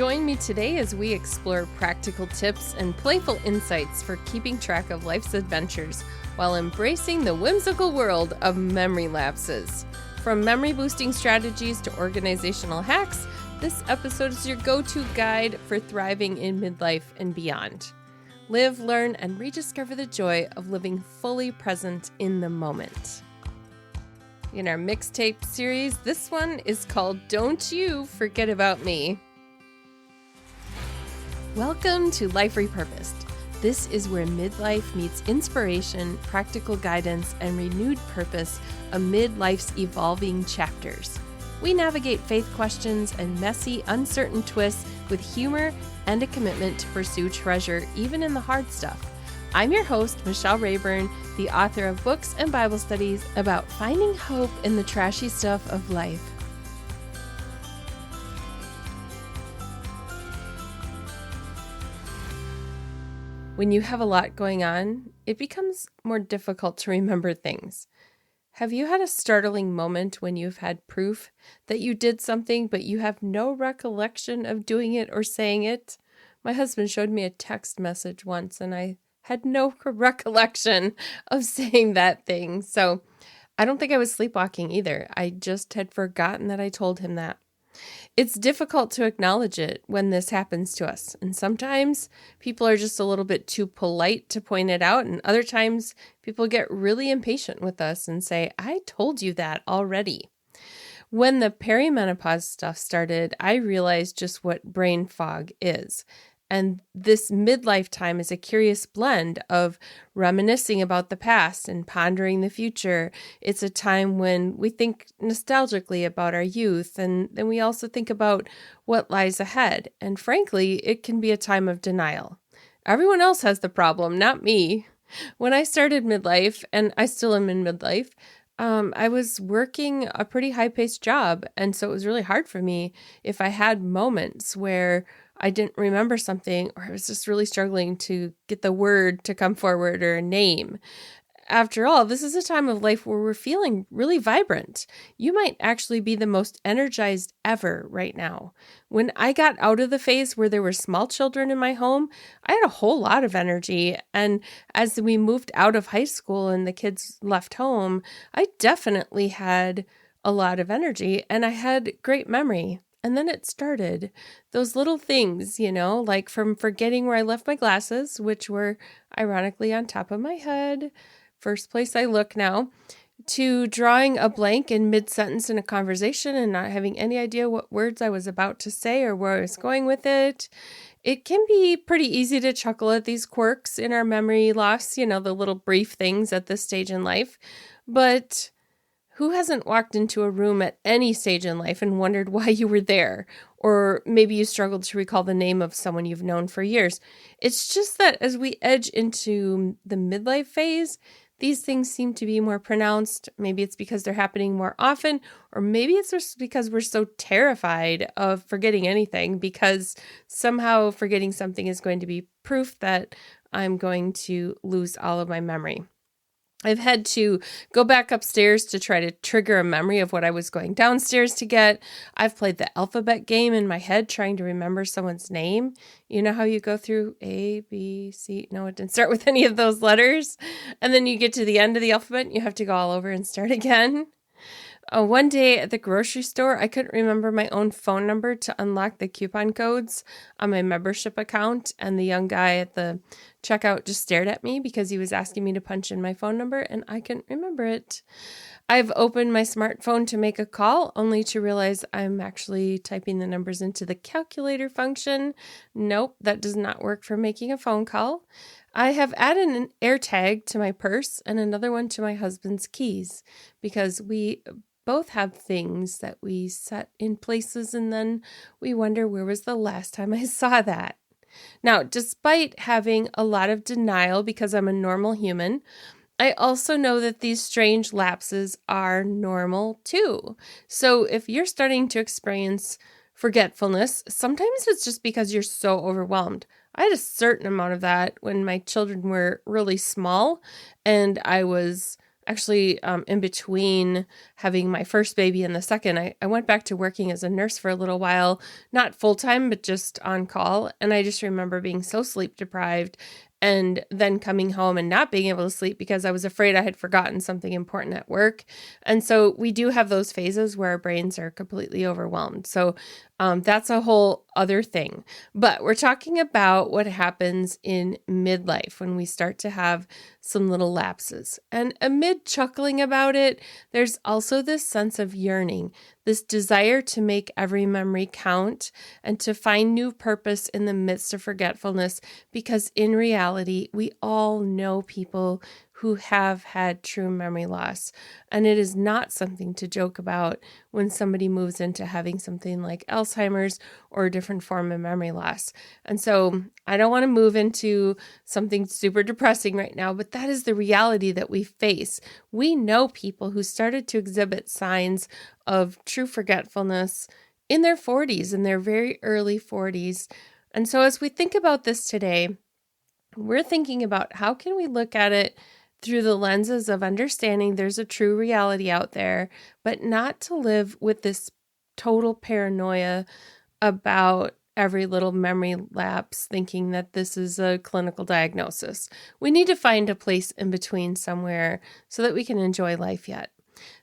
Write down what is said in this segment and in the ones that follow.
Join me today as we explore practical tips and playful insights for keeping track of life's adventures while embracing the whimsical world of memory lapses. From memory-boosting strategies to organizational hacks, this episode is your go-to guide for thriving in midlife and beyond. Live, learn, and rediscover the joy of living fully present in the moment. In our mixtape series, this one is called Don't You Forget About Me. Welcome to Life Repurposed. This is where midlife meets inspiration, practical guidance, and renewed purpose amid life's evolving chapters. We navigate faith questions and messy, uncertain twists with humor and a commitment to pursue treasure even in the hard stuff. I'm your host, Michelle Rayburn, the author of books and Bible studies about finding hope in the trashy stuff of life. When you have a lot going on, it becomes more difficult to remember things. Have you had a startling moment when you've had proof that you did something, but you have no recollection of doing it or saying it? My husband showed me a text message once, and I had no recollection of saying that thing. So I don't think I was sleepwalking either. I just had forgotten that I told him that. It's difficult to acknowledge it when this happens to us. And sometimes people are just a little bit too polite to point it out. And other times people get really impatient with us and say, I told you that already. When the perimenopause stuff started, I realized just what brain fog is. And this midlife time is a curious blend of reminiscing about the past and pondering the future. It's a time when we think nostalgically about our youth, and then we also think about what lies ahead. And frankly, it can be a time of denial. Everyone else has the problem, not me. When I started midlife, and I still am in midlife, I was working a pretty high-paced job, and so it was really hard for me if I had moments where I didn't remember something, or I was just really struggling to get the word to come forward or a name. After all, this is a time of life where we're feeling really vibrant. You might actually be the most energized ever right now. When I got out of the phase where there were small children in my home, I had a whole lot of energy. And as we moved out of high school and the kids left home, I definitely had a lot of energy and I had great memory. And then it started. Those little things, like from forgetting where I left my glasses, which were ironically on top of my head, first place I look now, to drawing a blank in mid-sentence in a conversation and not having any idea what words I was about to say or where I was going with it. It can be pretty easy to chuckle at these quirks in our memory loss, the little brief things at this stage in life. But who hasn't walked into a room at any stage in life and wondered why you were there? Or maybe you struggled to recall the name of someone you've known for years. It's just that as we edge into the midlife phase, these things seem to be more pronounced. Maybe it's because they're happening more often, or maybe it's just because we're so terrified of forgetting anything because somehow forgetting something is going to be proof that I'm going to lose all of my memory. I've had to go back upstairs to try to trigger a memory of what I was going downstairs to get. I've played the alphabet game in my head trying to remember someone's name. You know how you go through A, B, C. No, it didn't start with any of those letters. And then you get to the end of the alphabet and you have to go all over and start again. One day at the grocery store, I couldn't remember my own phone number to unlock the coupon codes on my membership account, and the young guy at the checkout just stared at me because he was asking me to punch in my phone number, and I couldn't remember it. I've opened my smartphone to make a call, only to realize I'm actually typing the numbers into the calculator function. Nope, that does not work for making a phone call. I have added an AirTag to my purse and another one to my husband's keys because we both have things that we set in places and then we wonder where was the last time I saw that. Now, despite having a lot of denial because I'm a normal human, I also know that these strange lapses are normal too. So if you're starting to experience forgetfulness, sometimes it's just because you're so overwhelmed. I had a certain amount of that when my children were really small and I was Actually, in between having my first baby and the second, I went back to working as a nurse for a little while, not full time, but just on call. And I just remember being so sleep deprived and then coming home and not being able to sleep because I was afraid I had forgotten something important at work. And so we do have those phases where our brains are completely overwhelmed. So that's a whole other thing. But we're talking about what happens in midlife when we start to have some little lapses. And amid chuckling about it, there's also this sense of yearning, this desire to make every memory count and to find new purpose in the midst of forgetfulness, because in reality, we all know people who have had true memory loss. And it is not something to joke about when somebody moves into having something like Alzheimer's or a different form of memory loss. And so I don't want to move into something super depressing right now, but that is the reality that we face. We know people who started to exhibit signs of true forgetfulness in their 40s, in their very early 40s. And so as we think about this today, we're thinking about how can we look at it through the lenses of understanding there's a true reality out there, but not to live with this total paranoia about every little memory lapse, thinking that this is a clinical diagnosis. We need to find a place in between somewhere so that we can enjoy life yet.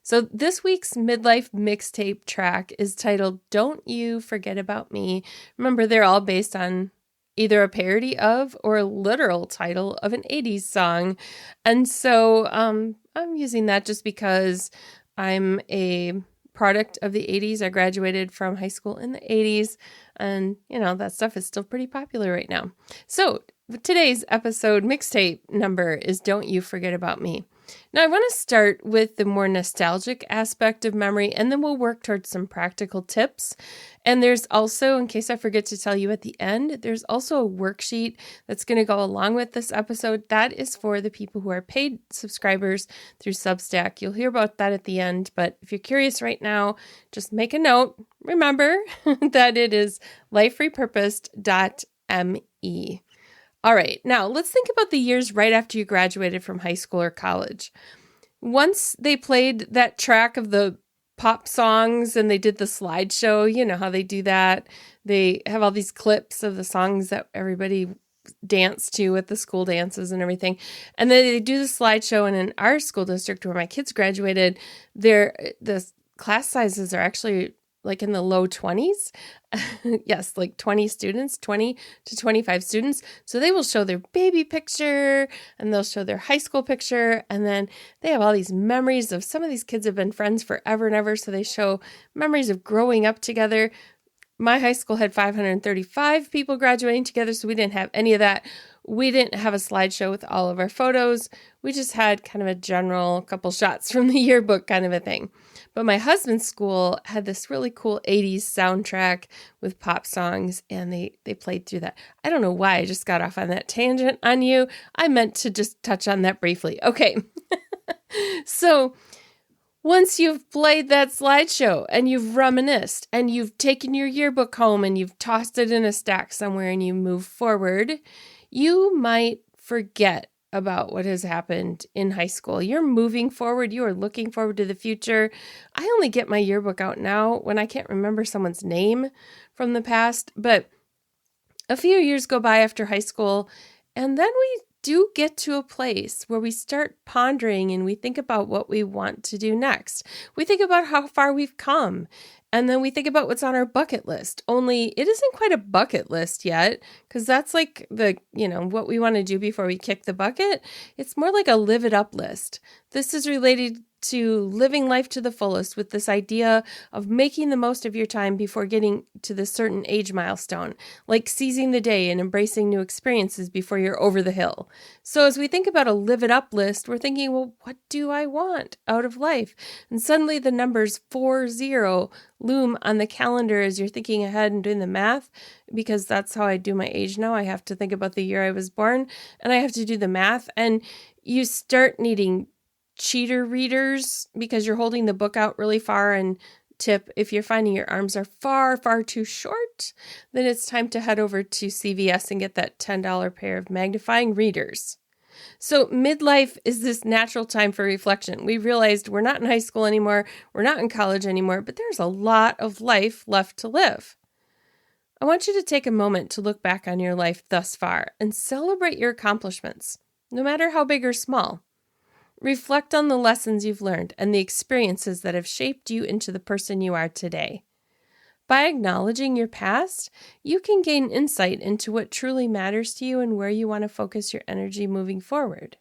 So this week's Midlife mixtape track is titled Don't You Forget About Me. Remember, they're all based on either a parody of or a literal title of an 80s song. And so I'm using that just because I'm a product of the 80s. I graduated from high school in the 80s, and that stuff is still pretty popular right now. So today's episode mixtape number is Don't You Forget About Me. Now, I want to start with the more nostalgic aspect of memory, and then we'll work towards some practical tips. And there's also, in case I forget to tell you at the end, there's also a worksheet that's going to go along with this episode. That is for the people who are paid subscribers through Substack. You'll hear about that at the end, but if you're curious right now, just make a note. Remember that it is liferepurposed.me. All right, now let's think about the years right after you graduated from high school or college. Once they played that track of the pop songs and they did the slideshow, you know how they do that. They have all these clips of the songs that everybody danced to at the school dances and everything. And then they do the slideshow. And in our school district where my kids graduated, the class sizes are actually like in the low 20s. Yes, like 20 students, 20 to 25 students. So they will show their baby picture and they'll show their high school picture. And then they have all these memories of some of these kids have been friends forever and ever. So they show memories of growing up together. My high school had 535 people graduating together, so we didn't have any of that. We didn't have a slideshow with all of our photos. We just had kind of a general couple shots from the yearbook kind of a thing. But my husband's school had this really cool 80s soundtrack with pop songs, and they played through that. I don't know why I just got off on that tangent on you. I meant to just touch on that briefly. Okay. So once you've played that slideshow and you've reminisced and you've taken your yearbook home and you've tossed it in a stack somewhere and you move forward, you might forget about what has happened in high school. You're moving forward. You are looking forward to the future. I only get my yearbook out now when I can't remember someone's name from the past, but a few years go by after high school, and then we do get to a place where we start pondering and we think about what we want to do next. We think about how far we've come, and then we think about what's on our bucket list. Only it isn't quite a bucket list yet, because that's like what we want to do before we kick the bucket. It's more like a live it up list. This is related to living life to the fullest, with this idea of making the most of your time before getting to this certain age milestone, like seizing the day and embracing new experiences before you're over the hill. So as we think about a live it up list, we're thinking, well, what do I want out of life? And suddenly the numbers 40 loom on the calendar as you're thinking ahead and doing the math, because that's how I do my age now. I have to think about the year I was born and I have to do the math, and you start needing cheater readers because you're holding the book out really far. And tip, if you're finding your arms are far, far too short, then it's time to head over to CVS and get that $10 pair of magnifying readers. So midlife is this natural time for reflection. We realized we're not in high school anymore, we're not in college anymore, but there's a lot of life left to live. I want you to take a moment to look back on your life thus far and celebrate your accomplishments, no matter how big or small. Reflect on the lessons you've learned and the experiences that have shaped you into the person you are today. By acknowledging your past, you can gain insight into what truly matters to you and where you want to focus your energy moving forward.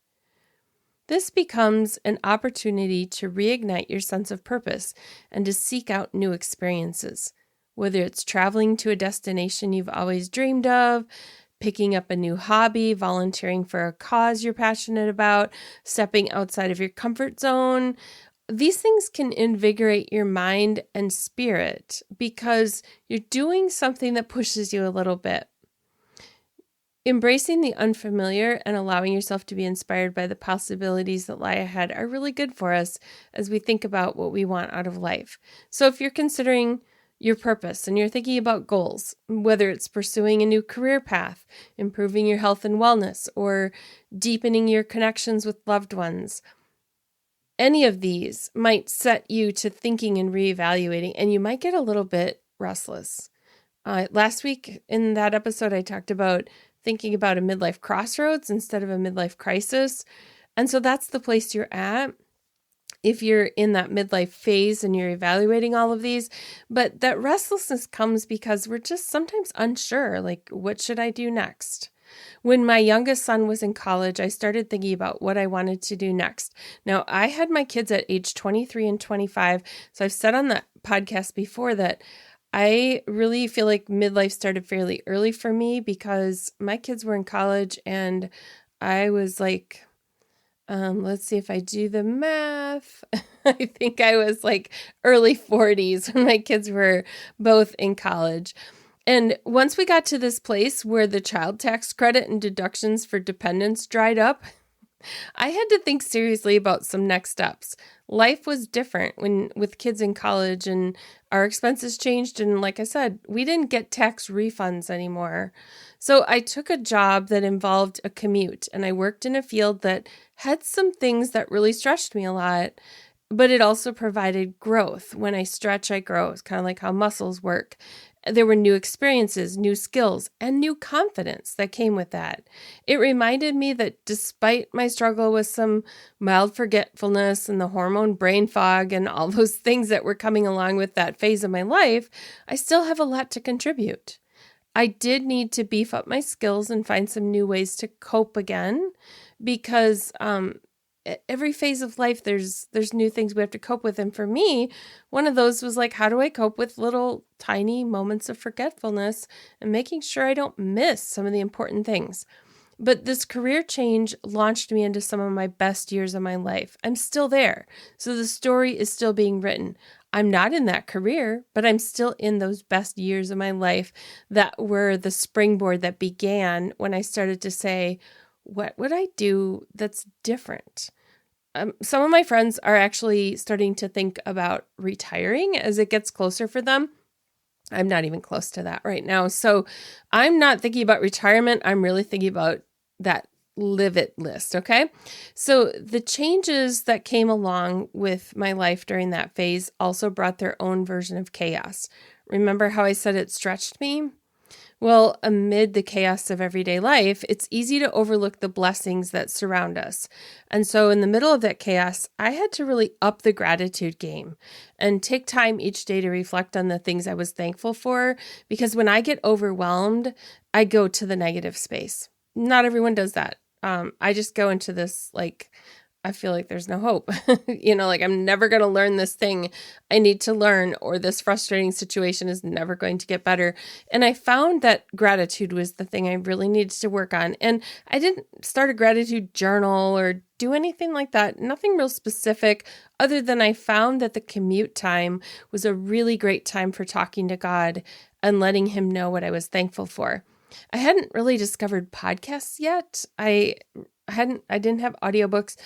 This becomes an opportunity to reignite your sense of purpose and to seek out new experiences, whether it's traveling to a destination you've always dreamed of, picking up a new hobby, volunteering for a cause you're passionate about, stepping outside of your comfort zone. These things can invigorate your mind and spirit because you're doing something that pushes you a little bit. Embracing the unfamiliar and allowing yourself to be inspired by the possibilities that lie ahead are really good for us as we think about what we want out of life. So if you're considering your purpose and you're thinking about goals, whether it's pursuing a new career path, improving your health and wellness, or deepening your connections with loved ones, any of these might set you to thinking and reevaluating, and you might get a little bit restless. Last week in that episode, I talked about thinking about a midlife crossroads instead of a midlife crisis. And so that's the place you're at if you're in that midlife phase and you're evaluating all of these. But that restlessness comes because we're just sometimes unsure, like, what should I do next? When my youngest son was in college, I started thinking about what I wanted to do next. Now, I had my kids at age 23 and 25, so I've said on that podcast before that I really feel like midlife started fairly early for me because my kids were in college and I was like, let's see if I do the math. I think I was like early 40s when my kids were both in college. And once we got to this place where the child tax credit and deductions for dependents dried up, I had to think seriously about some next steps. Life was different with kids in college and our expenses changed. And like I said, we didn't get tax refunds anymore. So I took a job that involved a commute and I worked in a field that had some things that really stretched me a lot, but it also provided growth. When I stretch, I grow. It's kind of like how muscles work. There were new experiences, new skills, and new confidence that came with that. It reminded me that despite my struggle with some mild forgetfulness and the hormone brain fog and all those things that were coming along with that phase of my life, I still have a lot to contribute. I did need to beef up my skills and find some new ways to cope again because every phase of life, there's new things we have to cope with. And for me, one of those was like, how do I cope with little tiny moments of forgetfulness and making sure I don't miss some of the important things? But this career change launched me into some of my best years of my life. I'm still there. So the story is still being written. I'm not in that career, but I'm still in those best years of my life that were the springboard that began when I started to say, what would I do that's different? Some of my friends are actually starting to think about retiring as it gets closer for them. I'm not even close to that right now. So I'm not thinking about retirement. I'm really thinking about that live it list. Okay. So the changes that came along with my life during that phase also brought their own version of chaos. Remember how I said it stretched me? Well, amid the chaos of everyday life, it's easy to overlook the blessings that surround us. And so in the middle of that chaos, I had to really up the gratitude game and take time each day to reflect on the things I was thankful for, because when I get overwhelmed, I go to the negative space. Not everyone does that. I just go into this like, I feel like there's no hope, like I'm never going to learn this thing I need to learn, or this frustrating situation is never going to get better. And I found that gratitude was the thing I really needed to work on. And I didn't start a gratitude journal or do anything like that. Nothing real specific other than I found that the commute time was a really great time for talking to God and letting him know what I was thankful for. I hadn't really discovered podcasts yet. I didn't have audiobooks.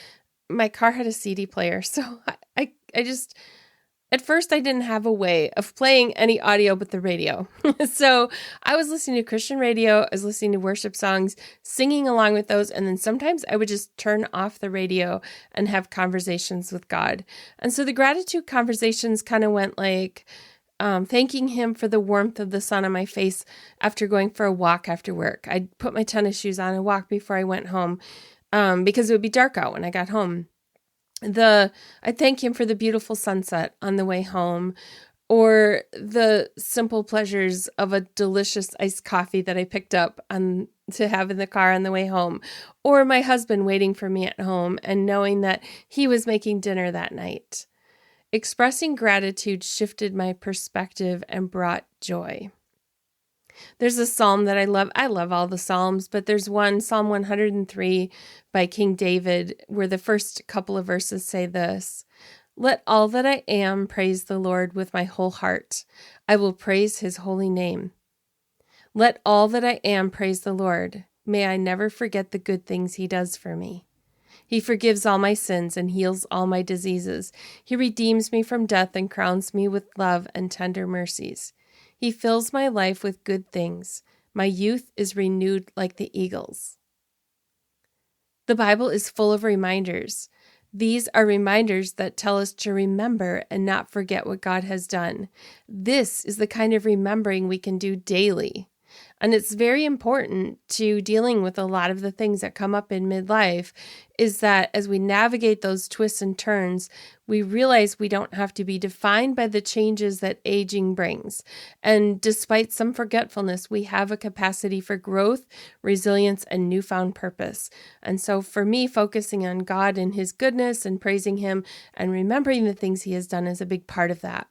My car had a CD player. So I At first, I didn't have a way of playing any audio but the radio. So I was listening to Christian radio, I was listening to worship songs, singing along with those, and then sometimes I would just turn off the radio and have conversations with God. And so the gratitude conversations kind of went like, thanking him for the warmth of the sun on my face after going for a walk after work. I'd put my tennis shoes on and walk before I went home because it would be dark out when I got home. I thank him for the beautiful sunset on the way home, or the simple pleasures of a delicious iced coffee that I picked up to have in the car on the way home, or my husband waiting for me at home and knowing that he was making dinner that night. Expressing gratitude shifted my perspective and brought joy. There's a psalm that I love. I love all the psalms, but there's one, Psalm 103 by King David, where the first couple of verses say this: "Let all that I am praise the Lord with my whole heart. I will praise his holy name. Let all that I am praise the Lord. May I never forget the good things he does for me. He forgives all my sins and heals all my diseases. He redeems me from death and crowns me with love and tender mercies. He fills my life with good things. My youth is renewed like the eagles." The Bible is full of reminders. These are reminders that tell us to remember and not forget what God has done. This is the kind of remembering we can do daily. And it's very important to dealing with a lot of the things that come up in midlife, is that as we navigate those twists and turns, we realize we don't have to be defined by the changes that aging brings. And despite some forgetfulness, we have a capacity for growth, resilience, and newfound purpose. And so for me, focusing on God and his goodness and praising him and remembering the things he has done is a big part of that.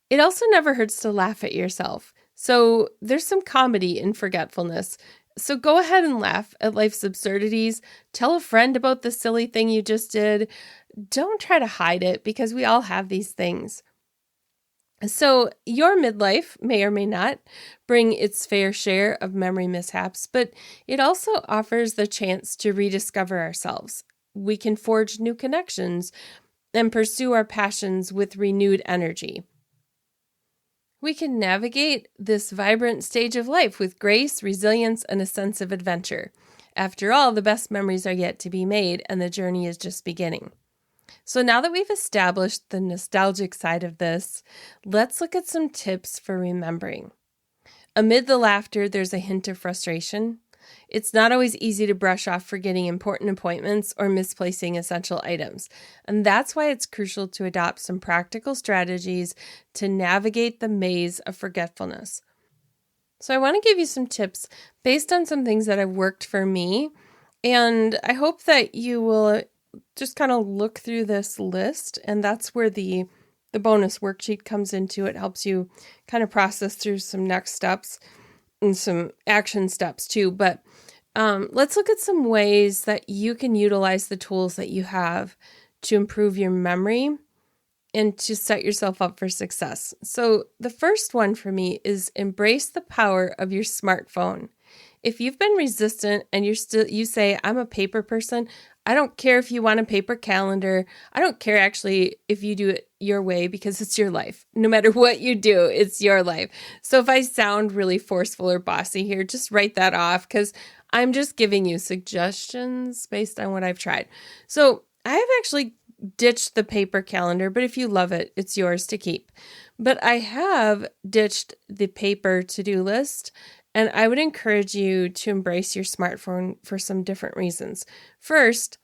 It also never hurts to laugh at yourself. So there's some comedy in forgetfulness. So go ahead and laugh at life's absurdities. Tell a friend about the silly thing you just did. Don't try to hide it, because we all have these things. So your midlife may or may not bring its fair share of memory mishaps, but it also offers the chance to rediscover ourselves. We can forge new connections and pursue our passions with renewed energy. We can navigate this vibrant stage of life with grace, resilience, and a sense of adventure. After all, the best memories are yet to be made, and the journey is just beginning. So now that we've established the nostalgic side of this, let's look at some tips for remembering. Amid the laughter, there's a hint of frustration. It's not always easy to brush off forgetting important appointments or misplacing essential items. And that's why it's crucial to adopt some practical strategies to navigate the maze of forgetfulness. So I want to give you some tips based on some things that have worked for me. And I hope that you will just kind of look through this list. And that's where the bonus worksheet comes into. It helps you kind of process through some next steps and some action steps too. But let's look at some ways that you can utilize the tools that you have to improve your memory and to set yourself up for success. So the first one for me is embrace the power of your smartphone. If you've been resistant and you say, I'm a paper person, I don't care if you want a paper calendar. I don't care actually if you do it your way, because it's your life. No matter what you do, it's your life. So if I sound really forceful or bossy here, just write that off, because I'm just giving you suggestions based on what I've tried. So I have actually ditched the paper calendar, but if you love it, it's yours to keep. But I have ditched the paper to-do list. And I would encourage you to embrace your smartphone for some different reasons. First,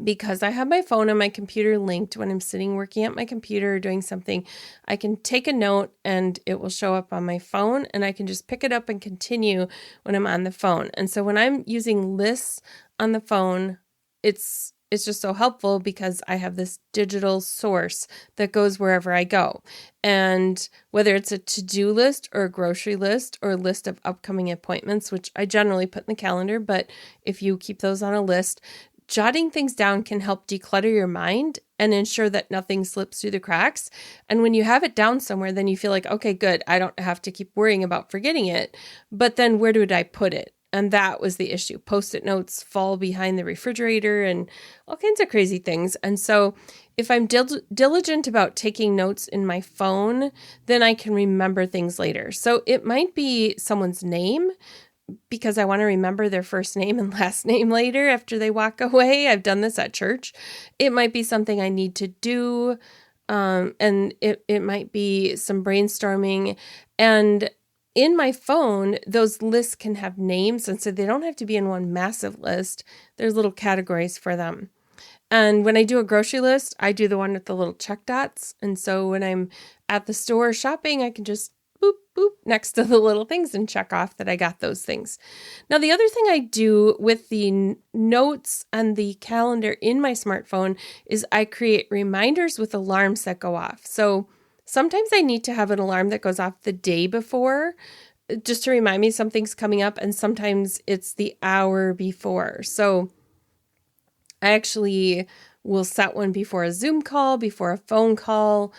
because I have my phone and my computer linked when I'm sitting working at my computer or doing something, I can take a note and it will show up on my phone, and I can just pick it up and continue when I'm on the phone. And so when I'm using lists on the phone, it's just so helpful because I have this digital source that goes wherever I go. And whether it's a to-do list or a grocery list or a list of upcoming appointments, which I generally put in the calendar, but if you keep those on a list, jotting things down can help declutter your mind and ensure that nothing slips through the cracks. And when you have it down somewhere, then you feel like, okay, good, I don't have to keep worrying about forgetting it. But then where did I put it? And that was the issue. Post-it notes fall behind the refrigerator and all kinds of crazy things. And so if I'm diligent about taking notes in my phone, then I can remember things later. So it might be someone's name because I want to remember their first name and last name later after they walk away. I've done this at church. It might be something I need to do. And it might be some brainstorming. And in my phone, those lists can have names, and so they don't have to be in one massive list. There's little categories for them. And when I do a grocery list, I do the one with the little check dots. And so when I'm at the store shopping, I can just boop, boop next to the little things and check off that I got those things. Now, the other thing I do with the notes and the calendar in my smartphone is I create reminders with alarms that go off. So sometimes I need to have an alarm that goes off the day before just to remind me something's coming up, and sometimes it's the hour before. So I actually will set one before a Zoom call, before a phone call,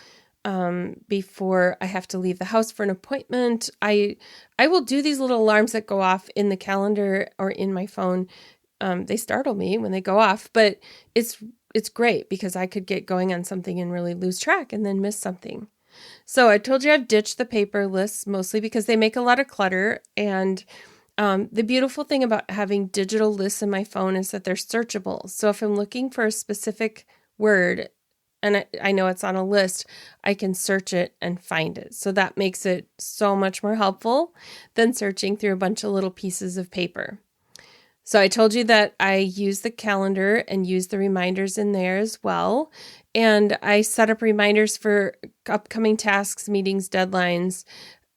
before I have to leave the house for an appointment. I will do these little alarms that go off in the calendar or in my phone. They startle me when they go off, but it's great because I could get going on something and really lose track and then miss something. So I told you I've ditched the paper lists mostly because they make a lot of clutter. And the beautiful thing about having digital lists in my phone is that they're searchable. So if I'm looking for a specific word and I know it's on a list, I can search it and find it. So that makes it so much more helpful than searching through a bunch of little pieces of paper. So I told you that I use the calendar and use the reminders in there as well. And I set up reminders for upcoming tasks, meetings, deadlines.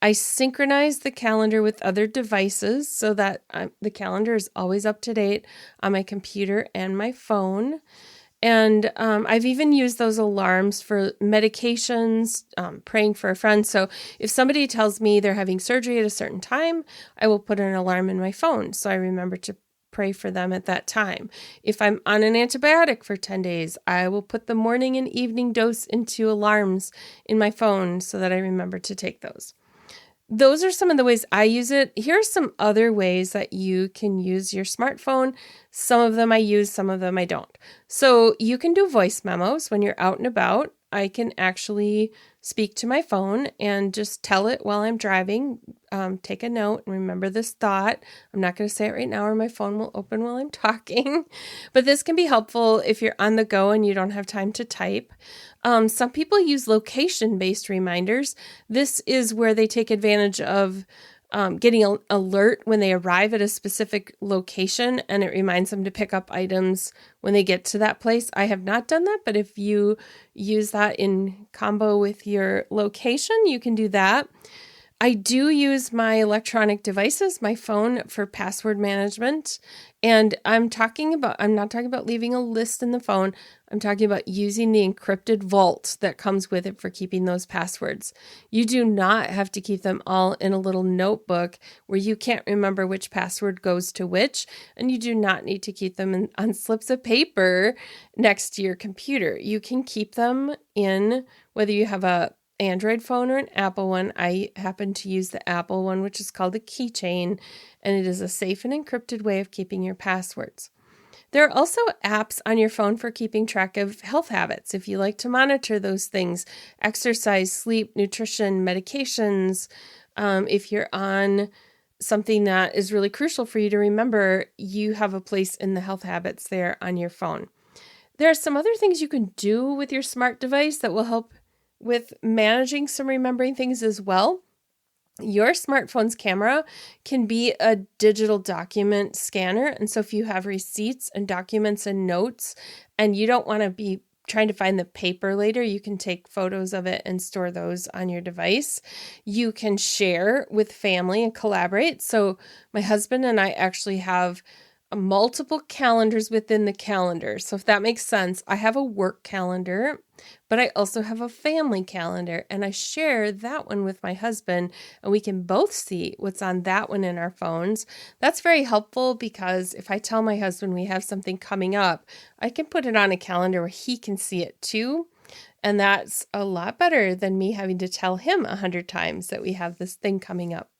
I synchronize the calendar with other devices so that the calendar is always up to date on my computer and my phone. And I've even used those alarms for medications, praying for a friend. So if somebody tells me they're having surgery at a certain time, I will put an alarm in my phone so I remember to pray for them at that time. If I'm on an antibiotic for 10 days, I will put the morning and evening dose into alarms in my phone so that I remember to take those. Those are some of the ways I use it. Here are some other ways that you can use your smartphone. Some of them I use, some of them I don't. So you can do voice memos when you're out and about. I can actually speak to my phone and just tell it while I'm driving. Take a note and remember this thought. I'm not going to say it right now or my phone will open while I'm talking. But this can be helpful if you're on the go and you don't have time to type. Some people use location-based reminders. This is where they take advantage of getting an alert when they arrive at a specific location, and it reminds them to pick up items when they get to that place. I have not done that, but if you use that in combo with your location, you can do that. I do use my electronic devices, my phone, for password management. And I'm not talking about leaving a list in the phone. I'm talking about using the encrypted vault that comes with it for keeping those passwords. You do not have to keep them all in a little notebook where you can't remember which password goes to which. And you do not need to keep them on slips of paper next to your computer. You can keep them in, whether you have a Android phone or an Apple one. I happen to use the Apple one, which is called a keychain, and it is a safe and encrypted way of keeping your passwords. There are also apps on your phone for keeping track of health habits. If you like to monitor those things, exercise, sleep, nutrition, medications, if you're on something that is really crucial for you to remember, you have a place in the health habits there on your phone. There are some other things you can do with your smart device that will help with managing some remembering things as well. Your smartphone's camera can be a digital document scanner. And so if you have receipts and documents and notes and you don't want to be trying to find the paper later, you can take photos of it and store those on your device. You can share with family and collaborate. So my husband and I actually have multiple calendars within the calendar. So if that makes sense, I have a work calendar, but I also have a family calendar, and I share that one with my husband, and we can both see what's on that one in our phones. That's very helpful because if I tell my husband we have something coming up, I can put it on a calendar where he can see it too. And that's a lot better than me having to tell him 100 times that we have this thing coming up.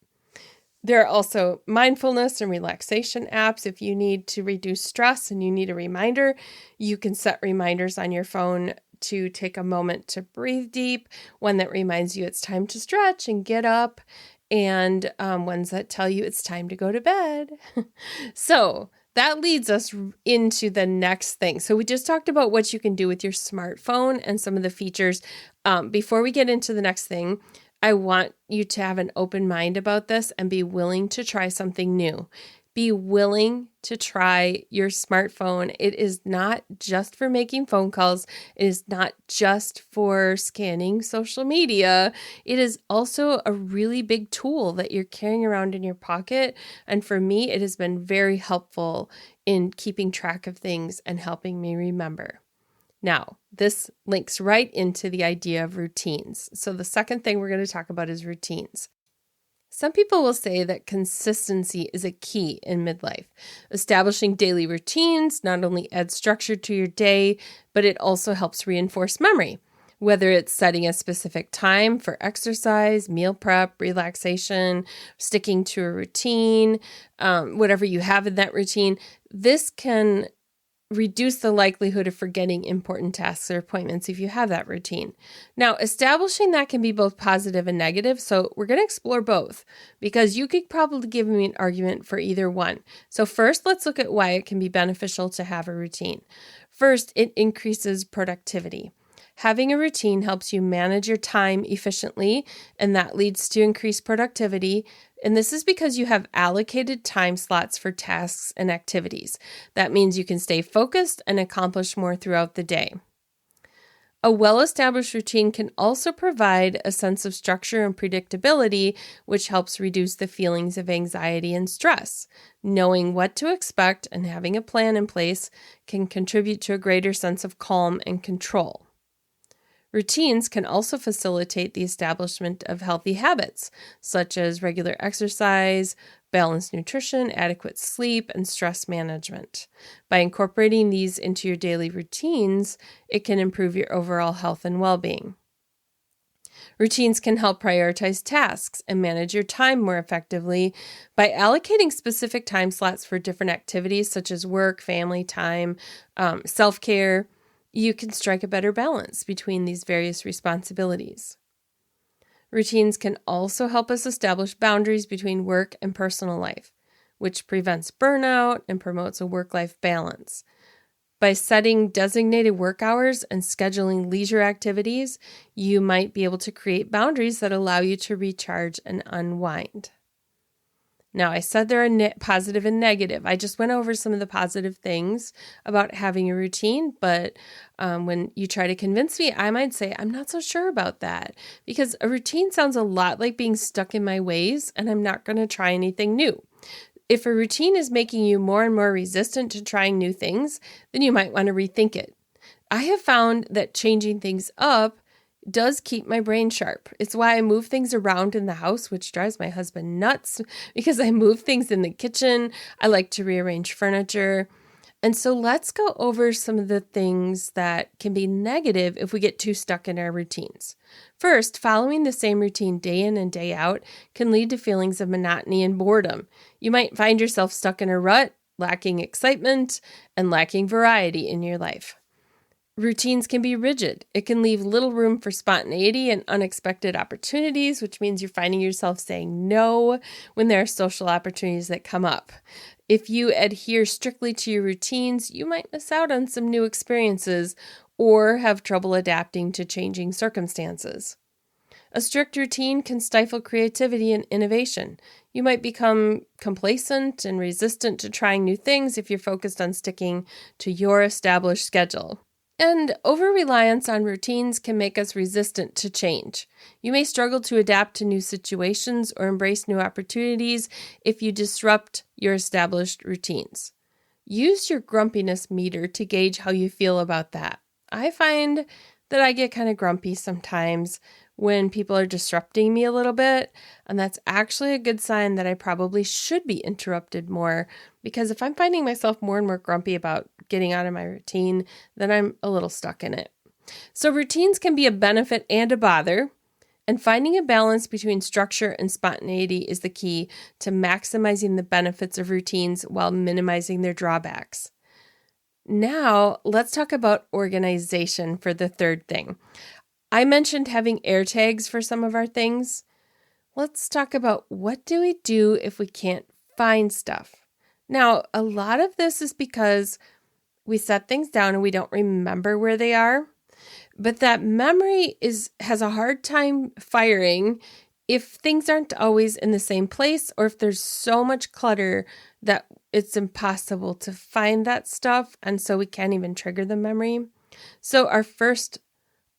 There are also mindfulness and relaxation apps. If you need to reduce stress and you need a reminder, you can set reminders on your phone to take a moment to breathe deep, one that reminds you it's time to stretch and get up, and ones that tell you it's time to go to bed. So that leads us into the next thing. So we just talked about what you can do with your smartphone and some of the features. Before we get into the next thing, I want you to have an open mind about this and be willing to try something new. Be willing to try your smartphone. It is not just for making phone calls. It is not just for scanning social media. It is also a really big tool that you're carrying around in your pocket. And for me, it has been very helpful in keeping track of things and helping me remember. Now, this links right into the idea of routines. So the second thing we're going to talk about is routines. Some people will say that consistency is a key in midlife. Establishing daily routines not only adds structure to your day, but it also helps reinforce memory. Whether it's setting a specific time for exercise, meal prep, relaxation, sticking to a routine, whatever you have in that routine, this can reduce the likelihood of forgetting important tasks or appointments if you have that routine. Now, establishing that can be both positive and negative, so we're going to explore both because you could probably give me an argument for either one. So first, let's look at why it can be beneficial to have a routine. First, it increases productivity. Having a routine helps you manage your time efficiently, and that leads to increased productivity. And this is because you have allocated time slots for tasks and activities. That means you can stay focused and accomplish more throughout the day. A well-established routine can also provide a sense of structure and predictability, which helps reduce the feelings of anxiety and stress. Knowing what to expect and having a plan in place can contribute to a greater sense of calm and control. Routines can also facilitate the establishment of healthy habits, such as regular exercise, balanced nutrition, adequate sleep, and stress management. By incorporating these into your daily routines, it can improve your overall health and well-being. Routines can help prioritize tasks and manage your time more effectively by allocating specific time slots for different activities, such as work, family time, self-care. You can strike a better balance between these various responsibilities. Routines can also help us establish boundaries between work and personal life, which prevents burnout and promotes a work-life balance. By setting designated work hours and scheduling leisure activities, you might be able to create boundaries that allow you to recharge and unwind. Now, I said there are positive and negative. I just went over some of the positive things about having a routine, but when you try to convince me, I might say, I'm not so sure about that because a routine sounds a lot like being stuck in my ways and I'm not going to try anything new. If a routine is making you more and more resistant to trying new things, then you might want to rethink it. I have found that changing things up does keep my brain sharp. It's why I move things around in the house, which drives my husband nuts because I move things in the kitchen. I like to rearrange furniture. And so let's go over some of the things that can be negative if we get too stuck in our routines. First, following the same routine day in and day out can lead to feelings of monotony and boredom. You might find yourself stuck in a rut, lacking excitement, and lacking variety in your life. Routines can be rigid. It can leave little room for spontaneity and unexpected opportunities, which means you're finding yourself saying no when there are social opportunities that come up. If you adhere strictly to your routines, you might miss out on some new experiences or have trouble adapting to changing circumstances. A strict routine can stifle creativity and innovation. You might become complacent and resistant to trying new things if you're focused on sticking to your established schedule. And over-reliance on routines can make us resistant to change. You may struggle to adapt to new situations or embrace new opportunities if you disrupt your established routines. Use your grumpiness meter to gauge how you feel about that. I find that I get kind of grumpy sometimes when people are disrupting me a little bit, and that's actually a good sign that I probably should be interrupted more, because if I'm finding myself more and more grumpy about getting out of my routine, then I'm a little stuck in it. So routines can be a benefit and a bother. And finding a balance between structure and spontaneity is the key to maximizing the benefits of routines while minimizing their drawbacks. Now, let's talk about organization for the third thing. I mentioned having air tags for some of our things. Let's talk about what do we do if we can't find stuff. Now, a lot of this is because we set things down and we don't remember where they are. But that memory has a hard time firing if things aren't always in the same place, or if there's so much clutter that it's impossible to find that stuff, and so we can't even trigger the memory. So our first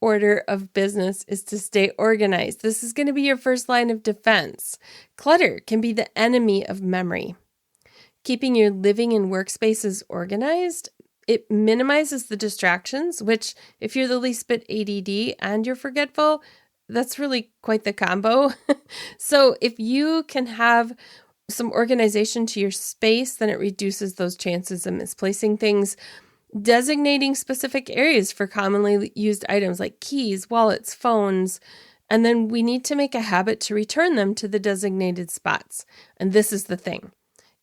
order of business is to stay organized. This is going to be your first line of defense. Clutter can be the enemy of memory. Keeping your living and workspaces organized, it minimizes the distractions, which if you're the least bit ADD and you're forgetful, that's really quite the combo. So if you can have some organization to your space, then it reduces those chances of misplacing things. Designating specific areas for commonly used items like keys, wallets, phones, and then we need to make a habit to return them to the designated spots. And this is the thing.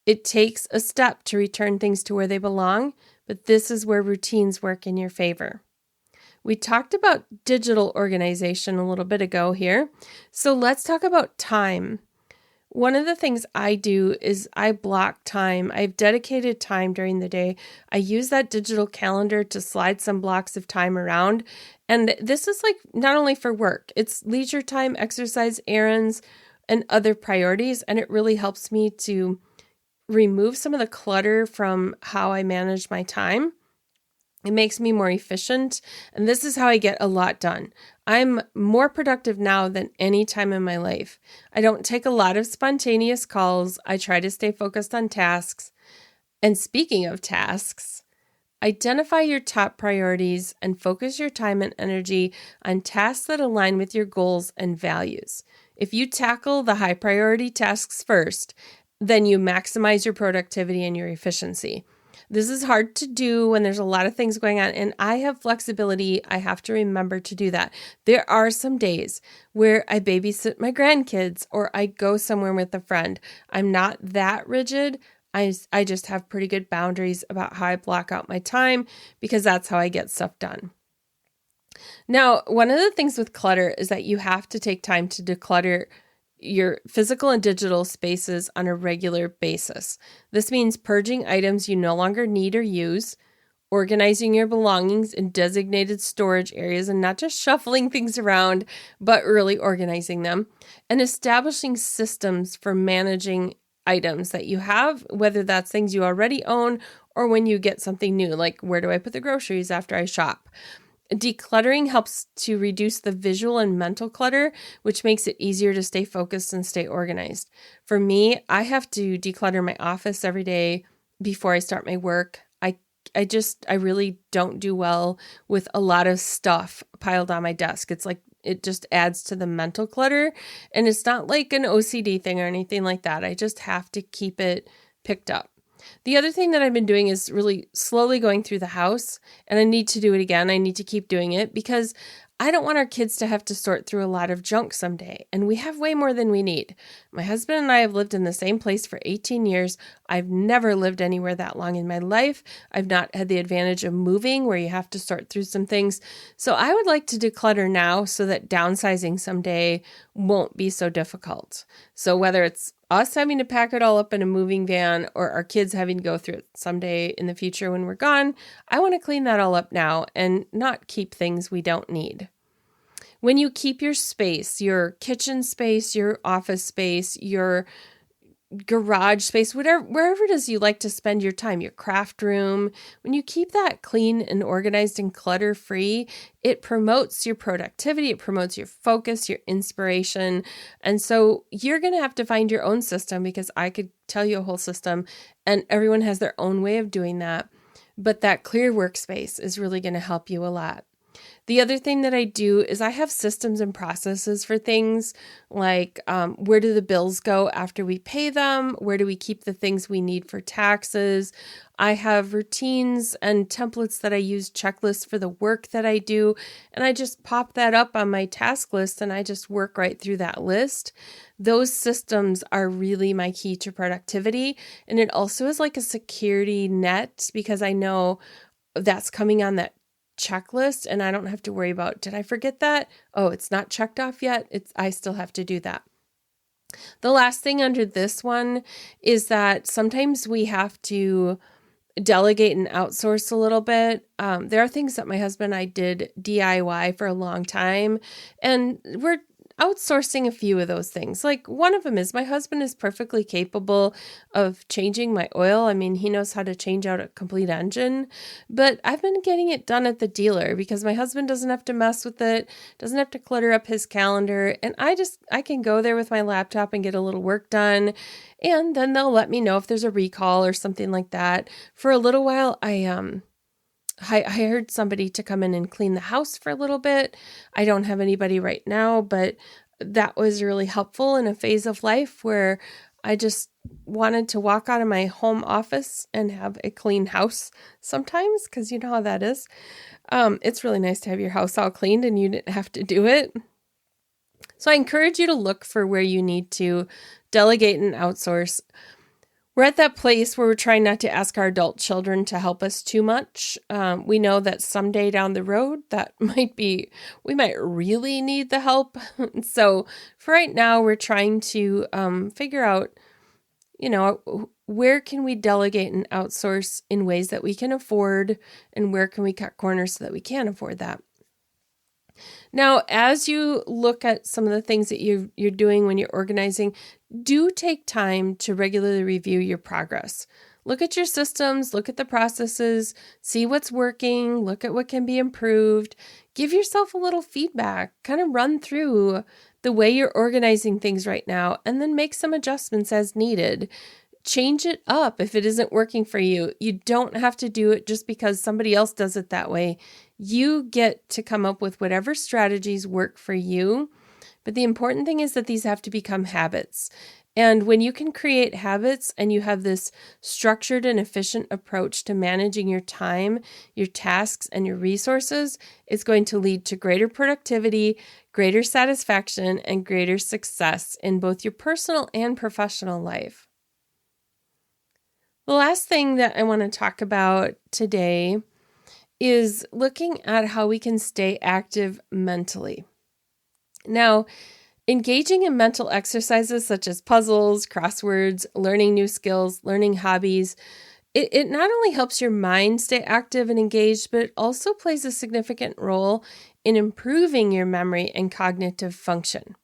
It takes a step to return things to where they belong, but this is where routines work in your favor. We talked about digital organization a little bit ago here, so let's talk about time. One of the things I do is I block time. I've dedicated time during the day. I use that digital calendar to slide some blocks of time around. And this is like not only for work, it's leisure time, exercise, errands, and other priorities. And it really helps me to remove some of the clutter from how I manage my time. It makes me more efficient, and this is how I get a lot done. I'm more productive now than any time in my life. I don't take a lot of spontaneous calls. I try to stay focused on tasks. And speaking of tasks, identify your top priorities and focus your time and energy on tasks that align with your goals and values. If you tackle the high priority tasks first, then you maximize your productivity and your efficiency. This is hard to do when there's a lot of things going on, and I have flexibility. I have to remember to do that. There are some days where I babysit my grandkids or I go somewhere with a friend. I'm not that rigid. I just have pretty good boundaries about how I block out my time because that's how I get stuff done. Now, one of the things with clutter is that you have to take time to declutter your physical and digital spaces on a regular basis. This means purging items you no longer need or use, organizing your belongings in designated storage areas and not just shuffling things around, but really organizing them, and establishing systems for managing items that you have, whether that's things you already own or when you get something new, like where do I put the groceries after I shop? Decluttering helps to reduce the visual and mental clutter, which makes it easier to stay focused and stay organized. For me, I have to declutter my office every day before I start my work. I really don't do well with a lot of stuff piled on my desk. It's like it just adds to the mental clutter, and it's not like an OCD thing or anything like that. I just have to keep it picked up. The other thing that I've been doing is really slowly going through the house, and I need to do it again. I need to keep doing it because I don't want our kids to have to sort through a lot of junk someday, and we have way more than we need. My husband and I have lived in the same place for 18 years. I've never lived anywhere that long in my life. I've not had the advantage of moving where you have to sort through some things. So I would like to declutter now so that downsizing someday won't be so difficult. So whether it's us having to pack it all up in a moving van or our kids having to go through it someday in the future when we're gone, I want to clean that all up now and not keep things we don't need. When you keep your space, your kitchen space, your office space, your garage space, wherever it is you like to spend your time, your craft room, when you keep that clean and organized and clutter-free, it promotes your productivity, it promotes your focus, your inspiration. And so you're going to have to find your own system because I could tell you a whole system and everyone has their own way of doing that. But that clear workspace is really going to help you a lot. The other thing that I do is I have systems and processes for things like where do the bills go after we pay them? Where do we keep the things we need for taxes? I have routines and templates that I use, checklists for the work that I do, and I just pop that up on my task list and I just work right through that list. Those systems are really my key to productivity, and it also is like a security net because I know that's coming on that checklist and I don't have to worry about, did I forget that? Oh, it's not checked off yet. I still have to do that. The last thing under this one is that sometimes we have to delegate and outsource a little bit. There are things that my husband and I did DIY for a long time, and we're outsourcing a few of those things. Like one of them is my husband is perfectly capable of changing my oil. I mean, he knows how to change out a complete engine, but I've been getting it done at the dealer because my husband doesn't have to mess with it, doesn't have to clutter up his calendar. And I can go there with my laptop and get a little work done. And then they'll let me know if there's a recall or something like that. For a little while, I hired somebody to come in and clean the house for a little bit. I don't have anybody right now, but that was really helpful in a phase of life where I just wanted to walk out of my home office and have a clean house sometimes, because you know how that is. It's really nice to have your house all cleaned and you didn't have to do it. So I encourage you to look for where you need to delegate and outsource. We're at that place where we're trying not to ask our adult children to help us too much. We know that someday down the road, we might really need the help. So for right now, we're trying to figure out, where can we delegate and outsource in ways that we can afford, and where can we cut corners so that we can afford that. Now, as you look at some of the things that you're doing when you're organizing, do take time to regularly review your progress. Look at your systems, look at the processes, see what's working, look at what can be improved. Give yourself a little feedback, kind of run through the way you're organizing things right now, and then make some adjustments as needed. Change it up if it isn't working for you. You don't have to do it just because somebody else does it that way. You get to come up with whatever strategies work for you. But the important thing is that these have to become habits. And when you can create habits and you have this structured and efficient approach to managing your time, your tasks, and your resources, it's going to lead to greater productivity, greater satisfaction, and greater success in both your personal and professional life. The last thing that I want to talk about today is looking at how we can stay active mentally. Now, engaging in mental exercises such as puzzles, crosswords, learning new skills, learning hobbies, it not only helps your mind stay active and engaged, but it also plays a significant role in improving your memory and cognitive function.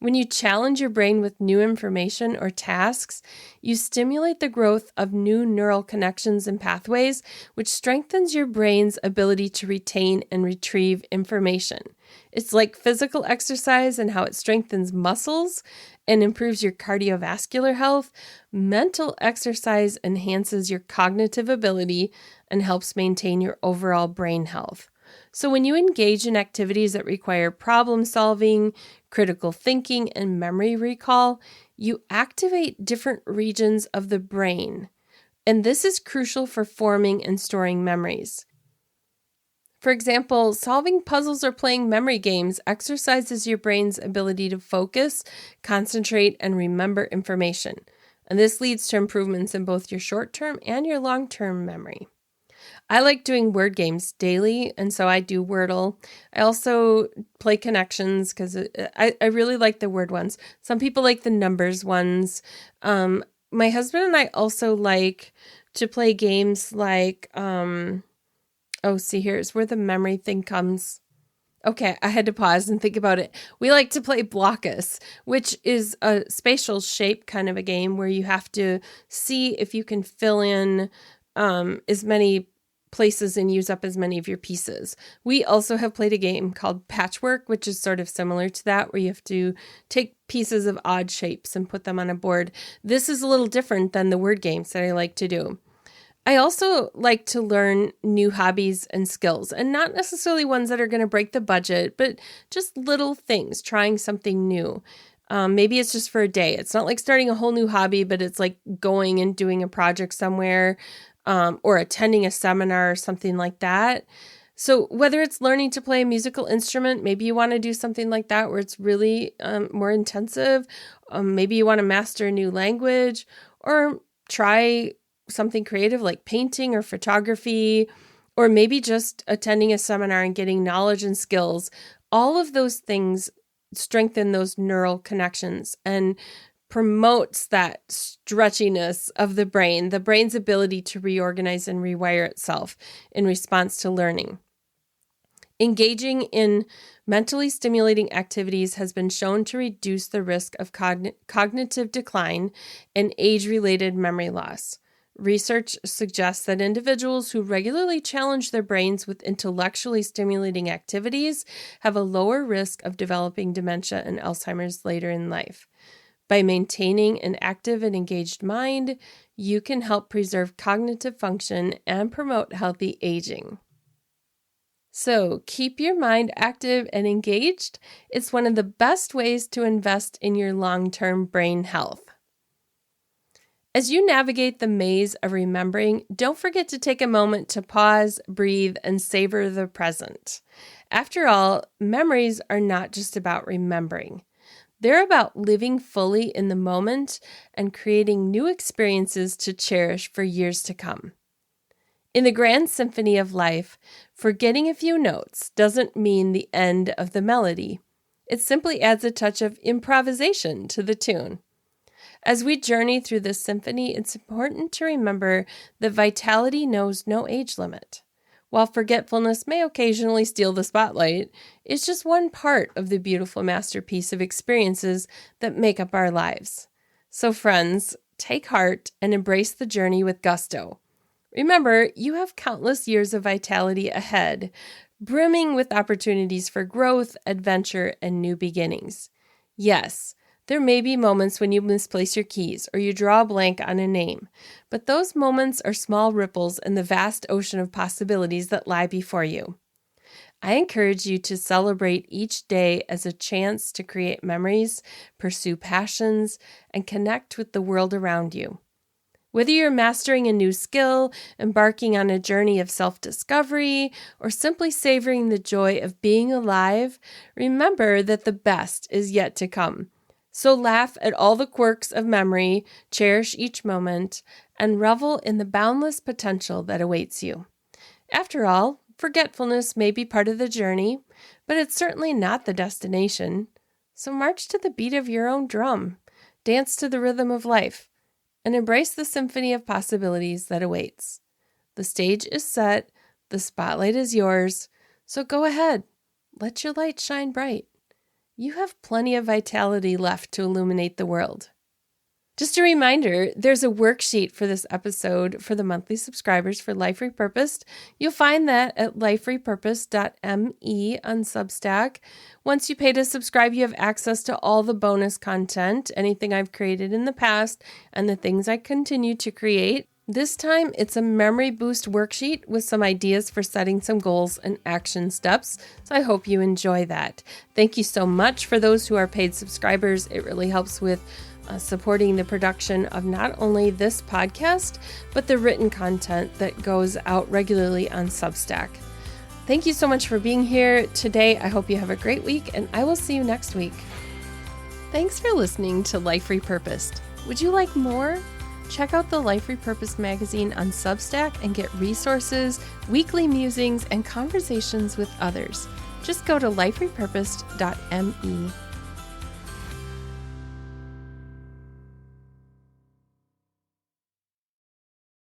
When you challenge your brain with new information or tasks, you stimulate the growth of new neural connections and pathways, which strengthens your brain's ability to retain and retrieve information. It's like physical exercise and how it strengthens muscles and improves your cardiovascular health. Mental exercise enhances your cognitive ability and helps maintain your overall brain health. So when you engage in activities that require problem solving, critical thinking, and memory recall, you activate different regions of the brain. And this is crucial for forming and storing memories. For example, solving puzzles or playing memory games exercises your brain's ability to focus, concentrate, and remember information. And this leads to improvements in both your short-term and your long-term memory. I like doing word games daily, and so I do Wordle. I also play Connections because I really like the word ones. Some people like the numbers ones. My husband and I also like to play games like, here's where the memory thing comes. Okay, I had to pause and think about it. We like to play Blockus, which is a spatial shape kind of a game where you have to see if you can fill in as many places and use up as many of your pieces. We also have played a game called Patchwork, which is sort of similar to that, where you have to take pieces of odd shapes and put them on a board. This is a little different than the word games that I like to do. I also like to learn new hobbies and skills, and not necessarily ones that are going to break the budget, but just little things, trying something new. Maybe it's just for a day. It's not like starting a whole new hobby, but it's like going and doing a project somewhere, or attending a seminar or something like that. So whether it's learning to play a musical instrument, maybe you want to do something like that where it's really more intensive. Maybe you want to master a new language, or try something creative like painting or photography, or maybe just attending a seminar and getting knowledge and skills. All of those things strengthen those neural connections and promotes that stretchiness of the brain's ability to reorganize and rewire itself in response to learning. Engaging in mentally stimulating activities has been shown to reduce the risk of cognitive decline and age-related memory loss. Research suggests that individuals who regularly challenge their brains with intellectually stimulating activities have a lower risk of developing dementia and Alzheimer's later in life. By maintaining an active and engaged mind, you can help preserve cognitive function and promote healthy aging. So keep your mind active and engaged. It's one of the best ways to invest in your long-term brain health. As you navigate the maze of remembering, don't forget to take a moment to pause, breathe, and savor the present. After all, memories are not just about remembering. They're about living fully in the moment and creating new experiences to cherish for years to come. In the grand symphony of life, forgetting a few notes doesn't mean the end of the melody. It simply adds a touch of improvisation to the tune. As we journey through this symphony, it's important to remember that vitality knows no age limit. While forgetfulness may occasionally steal the spotlight, it's just one part of the beautiful masterpiece of experiences that make up our lives. So friends, take heart and embrace the journey with gusto. Remember, you have countless years of vitality ahead, brimming with opportunities for growth, adventure, and new beginnings. Yes, there may be moments when you misplace your keys or you draw a blank on a name, but those moments are small ripples in the vast ocean of possibilities that lie before you. I encourage you to celebrate each day as a chance to create memories, pursue passions, and connect with the world around you. Whether you're mastering a new skill, embarking on a journey of self-discovery, or simply savoring the joy of being alive, remember that the best is yet to come. So laugh at all the quirks of memory, cherish each moment, and revel in the boundless potential that awaits you. After all, forgetfulness may be part of the journey, but it's certainly not the destination. So march to the beat of your own drum, dance to the rhythm of life, and embrace the symphony of possibilities that awaits. The stage is set, the spotlight is yours, so go ahead, let your light shine bright. You have plenty of vitality left to illuminate the world. Just a reminder, there's a worksheet for this episode for the monthly subscribers for Life Repurposed. You'll find that at liferepurposed.me on Substack. Once you pay to subscribe, you have access to all the bonus content, anything I've created in the past, and the things I continue to create. This time, it's a memory boost worksheet with some ideas for setting some goals and action steps, so I hope you enjoy that. Thank you so much for those who are paid subscribers. It really helps with supporting the production of not only this podcast, but the written content that goes out regularly on Substack. Thank you so much for being here today. I hope you have a great week, and I will see you next week. Thanks for listening to Life Repurposed. Would you like more? Check out the Life Repurposed magazine on Substack and get resources, weekly musings, and conversations with others. Just go to liferepurposed.me.